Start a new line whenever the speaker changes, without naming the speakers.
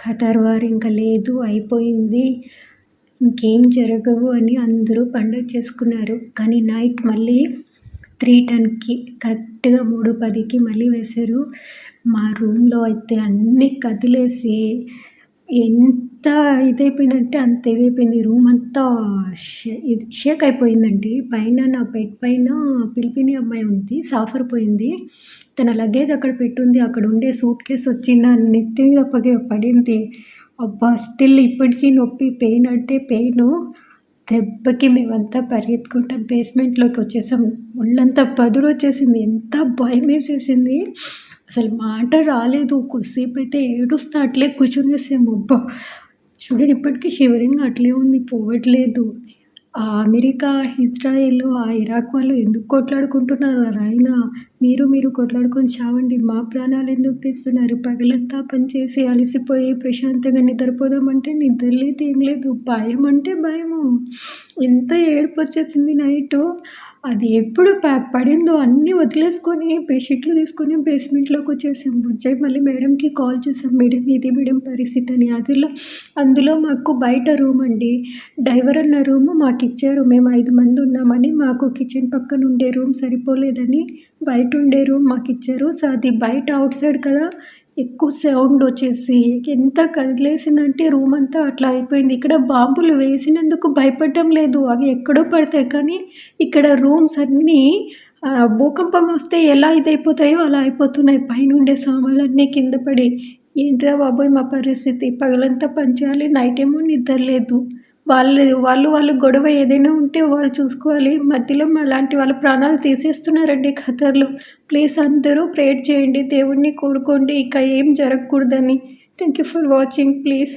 Qatar war ఇంకా లేదు, అయిపోయింది, ఇంకేం జరగవు అని అందరూ పండగ చేసుకున్నారు. కానీ నైట్ మళ్ళీ 3:10కి కరెక్ట్‌గా 3:10కి మళ్ళీ వేశారు. మా రూమ్‌లో అయితే అన్నీ కదిలేసి ఎంత ఇదైపోయిందంటే అంత ఇదైపోయింది. రూమ్ అంతా షేక్ అయిపోయిందండి. పైన నా బెడ్ పైన పిలిపిని అమ్మాయి ఉంది. సాఫర్ పోయింది. తన లగేజ్ అక్కడ పెట్టుంది. అక్కడ ఉండే సూట్‌కేస్ వచ్చి నా నెత్తి మీద పడింది. అబ్బా! స్టిల్ ఇప్పటికీ నొప్పి, పెయిన్ అంటే పెయిను. దెబ్బకి మేమంతా పరిగెత్తుకుంటా బేస్మెంట్‌లోకి వచ్చేసాం. ఒళ్ళంతా పదురొచ్చేసింది. ఎంత భయమేసేసింది. అసలు మాట రాలేదు. కొద్దిసేపు అయితే ఏడుస్తా అట్లే కూర్చునేసాము. అబ్బా! చూడండి ఇప్పటికీ షివరింగ్ అట్లే ఉంది, పోవట్లేదు. ఆ అమెరికా, ఇజ్రాయెల్, ఆ ఇరాక్ వాళ్ళు ఎందుకు కొట్లాడుకుంటున్నారు నాయనా? మీరు కొట్లాడుకొని చావండి. మా ప్రాణాలు ఎందుకు తీస్తున్నారు? పగలంతా పనిచేసి అలసిపోయి ప్రశాంతంగా నిద్రపోదామంటే నిద్ర లేదు, ఏం లేదు. భయం అంటే భయము. ఎంత ఏడుపొచ్చేసింది నైటు. అది ఎప్పుడు పడిందో అన్నీ వదిలేసుకొని బెడ్‌షీట్లు తీసుకొని బేస్మెంట్‌లోకి వచ్చేసాం. వచ్చాక మళ్ళీ మేడంకి కాల్ చేసాం. మేడం ఇది మేడం పరిస్థితి అని. అందులో మాకు బయట రూమ్ అండి. డైవర్ అన్న రూము మాకిచ్చారు. మేము 5 మంది ఉన్నామని. మాకు కిచెన్ పక్కన ఉండే రూమ్ సరిపోలేదని బయట ఉండే రూమ్ మాకిచ్చారు. సో అది బయట అవుట్ సైడ్ కదా, ఎక్కువ సౌండ్ వచ్చేసి ఎంత కదిలేసిందంటే రూమ్ అంతా అట్లా అయిపోయింది. ఇక్కడ బాంబులు వేసినందుకు భయపడడం లేదు, అవి ఎక్కడో పడతాయి. కానీ ఇక్కడ రూమ్స్ అన్నీ భూకంపం వస్తే ఎలా ఇదైపోతాయో అలా అయిపోతున్నాయి. పైనుండే సామాన్లన్నీ కింద పడి. ఏంట్రా బాబోయ్ మా పరిస్థితి! పగలంతా పని చేయాలి, నైట్ ఏమో నిద్ర లేదు. వాళ్ళు గొడవ ఏదైనా ఉంటే వాళ్ళు చూసుకోవాలి. మధ్యలో అలాంటి వాళ్ళ ప్రాణాలు తీసేస్తున్నారండి ఖతర్‌లో. ప్లీజ్ అందరూ ప్రేయర్ చేయండి, దేవుడిని కోరుకోండి ఇక ఏం జరగకూడదని. Thank you for watching please.